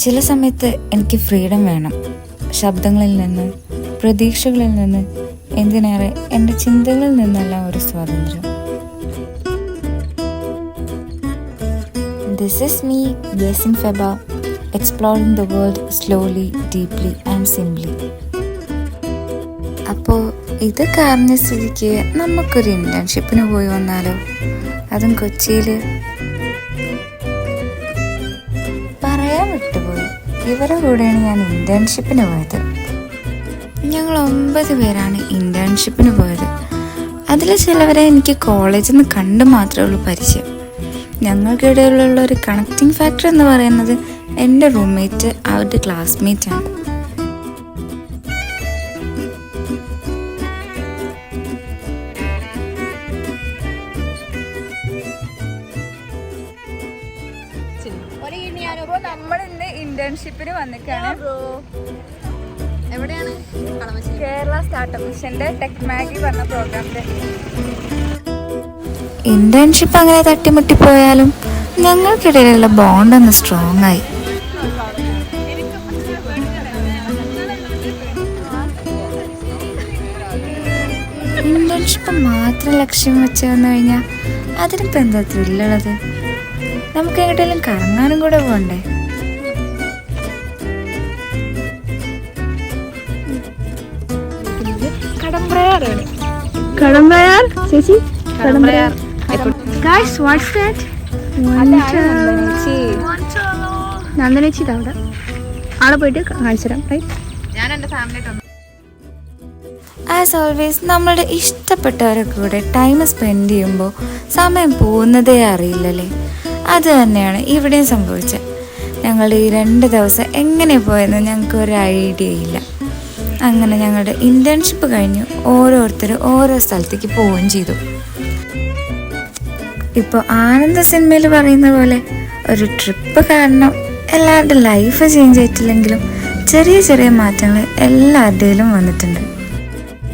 ചില സമയത്ത് എനിക്ക് ഫ്രീഡം വേണം, ശബ്ദങ്ങളിൽ നിന്ന്, പ്രതീക്ഷകളിൽ നിന്ന്, എന്തിനേറെ എൻ്റെ ചിന്തകളിൽ നിന്നെല്ലാം ഒരു സ്വാതന്ത്ര്യം. This is me, Blessing Feba, exploring the world slowly, deeply and simply. അപ്പോൾ ഇത് കാരണം സ്ഥിതിക്ക് നമുക്കൊരു ഇൻറ്റേൺഷിപ്പിന് പോയി വന്നാലോ? അതും കൊച്ചിയിൽ. പറയാൻ വിട്ടുപോയി, ഇവരുടെ കൂടെയാണ് ഞാൻ ഇൻറ്റേൺഷിപ്പിന് പോയത്. ഞങ്ങൾ 9 പേരാണ് ഇൻറ്റേൺഷിപ്പിന് പോയത്. അതിൽ ചിലവരെ എനിക്ക് കോളേജിൽ നിന്ന് കണ്ട് മാത്രമേ ഉള്ളൂ പരിചയം. ഞങ്ങൾക്കിടയിലുള്ള ഒരു കണക്റ്റിംഗ് ഫാക്ടർ എന്ന് പറയുന്നത് എൻ്റെ റൂംമേറ്റ് അവരുടെ ക്ലാസ്മേറ്റാണ്. നമ്മളിന്ന് ഇന്റേൺഷിപ്പിന് വന്നിട്ടാണ്. എവിടെയാണ്? കേരള സ്റ്റാർട്ടപ്പ് മിഷന്റെ ടെക് മാഗി പറഞ്ഞ പ്രോഗ്രാമില്. ഇന്റേൺഷിപ്പ് അങ്ങനെ തട്ടിമുട്ടിപ്പോയാലും ഞങ്ങൾക്കിടയിലുള്ള ബോണ്ട് ഒന്ന് സ്ട്രോങ് ആയി. ഇന്റേൺഷിപ്പ് മാത്രം ലക്ഷ്യം വെച്ച് വന്നു കഴിഞ്ഞാൽ അതിനിപ്പോൾ എന്താ ത്രില്ലുള്ളത്? നമുക്ക് എങ്ങോട്ടെങ്കിലും കറങ്ങാനും കൂടെ പോകണ്ടേ? കടമ്പ്രയാർ ചേച്ചി, കടമ്പ്രയാർ. Guys, what's that? നന്ദനേച്ചി അവിടെ ആളെ പോയിട്ട് കാണിച്ചു തരാം. ഞാൻ എൻ്റെ ഫാമിലി. ആസ് ഓൾവേസ് നമ്മളുടെ ഇഷ്ടപ്പെട്ടവരുടെ കൂടെ ടൈം സ്പെൻഡ് ചെയ്യുമ്പോൾ സമയം പോകുന്നതേ അറിയില്ലല്ലേ. അത് തന്നെയാണ് ഇവിടെയും സംഭവിച്ചത്. ഞങ്ങളുടെ ഈ 2 ദിവസം എങ്ങനെ പോയെന്ന് ഞങ്ങൾക്ക് ഒരു ഐഡിയ ഇല്ല. അങ്ങനെ ഞങ്ങളുടെ ഇൻറ്റേൺഷിപ്പ് കഴിഞ്ഞു ഓരോരുത്തരും ഓരോ സ്ഥലത്തേക്ക് പോവുകയും ചെയ്തു. ഇപ്പോൾ ആനന്ദ സിനിമയിൽ പറയുന്ന പോലെ ഒരു ട്രിപ്പ് കാരണം എല്ലാവരുടെ ലൈഫ് ചേഞ്ച് ആയിട്ടില്ലെങ്കിലും ചെറിയ ചെറിയ മാറ്റങ്ങൾ എല്ലാവരുടെയിലും വന്നിട്ടുണ്ട്.